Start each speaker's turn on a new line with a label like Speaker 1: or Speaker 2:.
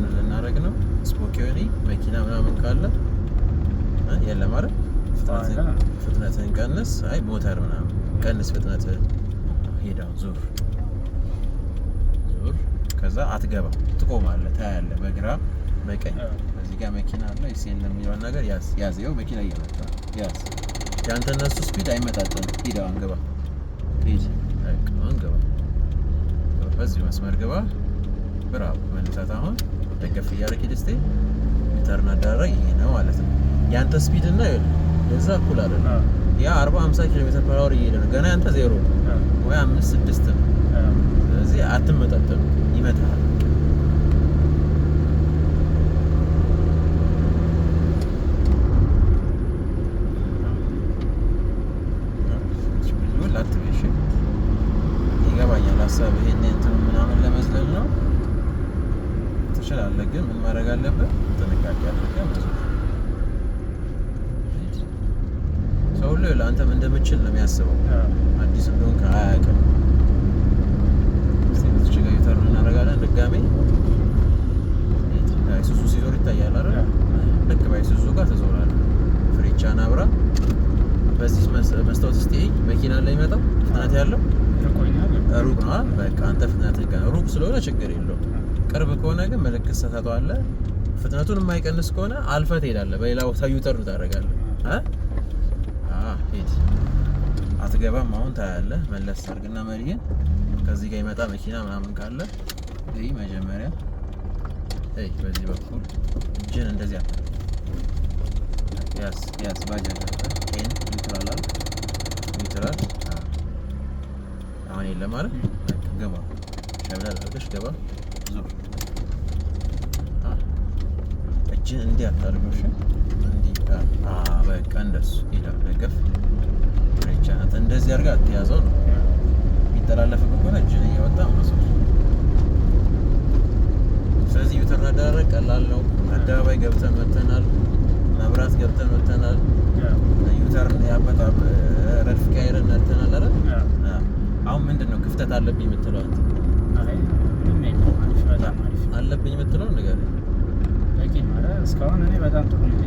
Speaker 1: ዩተርን ልናደርግ ነው። ስፖኪዮኒ መኪና ምናምን ካለ የለም አይደል? ፍጥነትን ቀንስ። አይ ሞተር ምናምን ቀንስ ፍጥነትን። ሄዳው ዙር። ከዛ አትገባ ትቆማለህ፣ ታያለህ በግራ በቀኝ። እዚህ ጋር መኪና አለ ይሴን የሚለው ነገር ያዝ። ይኸው መኪና እየመጣ ያዝ። ያንተ እነሱ ስፒድ አይመጣጠንም። ሄዳው አንገባ ሂድ። አንገባ በዚህ መስመር ግባ። ብራው መልሳት። አሁን ደገፍ እያደረክ ሂድ። ዩተርን አደረግ። ይሄ ነው ማለት ነው ያንተ ስፒድ እና የዛ እኩል አይደለም። ያ 40-50 ኪሎ ሜትር ፐር አወር እየሄደ ነው። ገና ያንተ 0 ወይ 5-6 ነው። ስለዚህ አትመጣጠኑ፣ ይመታል። ይገባኛል ሀሳብ። ይሄን እንትን ምናምን ለመዝለል ነው ትችላለህ፣ ግን ምን ማድረግ አለብህ? ጥንቃቄ አድርገህ መዞር። ሰው ሁሉ ለአንተም እንደምችል ነው የሚያስበው። አዲስ እንደሆንክ አያውቅም። እዚህ ጋር ዩተርን እናደርጋለን ድጋሜ። አይሱዙ ሲዞር ይታያል አይደል? ልክ በአይሱዙ ጋር ትዞራለህ። ፍሬቻን አብራ። በዚህ መስታወት እስቲ መኪና ላይ ይመጣው ፍጥነት ያለው ሩቅ ነው። በቃ አንተ ፍጥነት ሩቅ ስለሆነ ችግር የለውም። ቅርብ ከሆነ ግን ምልክት ሰጥተዋለህ። ፍጥነቱን የማይቀንስ ከሆነ አልፈህ ትሄዳለህ። በሌላ ቦታ ዩተርን ታደርጋለህ። ሂድ። አትገባም። አሁን ታያለህ። መለስ አድርግና መሪህን። ከዚህ ጋር ይመጣ መኪና ምናምን ካለ ይህ መጀመሪያ በዚህ በኩል እጅን እንደዚህ አታርግ። ያስ ባጃጅ ኤን ኒውትራል አለ። ኒውትራል አሁን የለም ማለት ገባ። ሸብላ አድርገሽ ገባ። ዙር። እጅን እንዲህ አታርገው። እሺ እንዲህ በቃ እንደሱ ሄዳ ደገፍ። ብሬቻ ናት። እንደዚህ አድርጋ አትያዘው ነው የሚተላለፍበት ከሆነ እጅን እያወጣ መስሎ። ስለዚህ ዩተርን አደራረግ ቀላል ነው። አደባባይ ገብተን ወጥተናል። መብራት ገብተን ወጥተናል። ዩተርን ያበጣ ረድፍ ቀይረን ነድተናል አይደል? አሁን ምንድነው ክፍተት አለብኝ የምትለው አንተ? አለብኝ የምትለው ነገር
Speaker 2: በቂ ነው። እስካሁን እኔ በጣም ጥሩ ነው።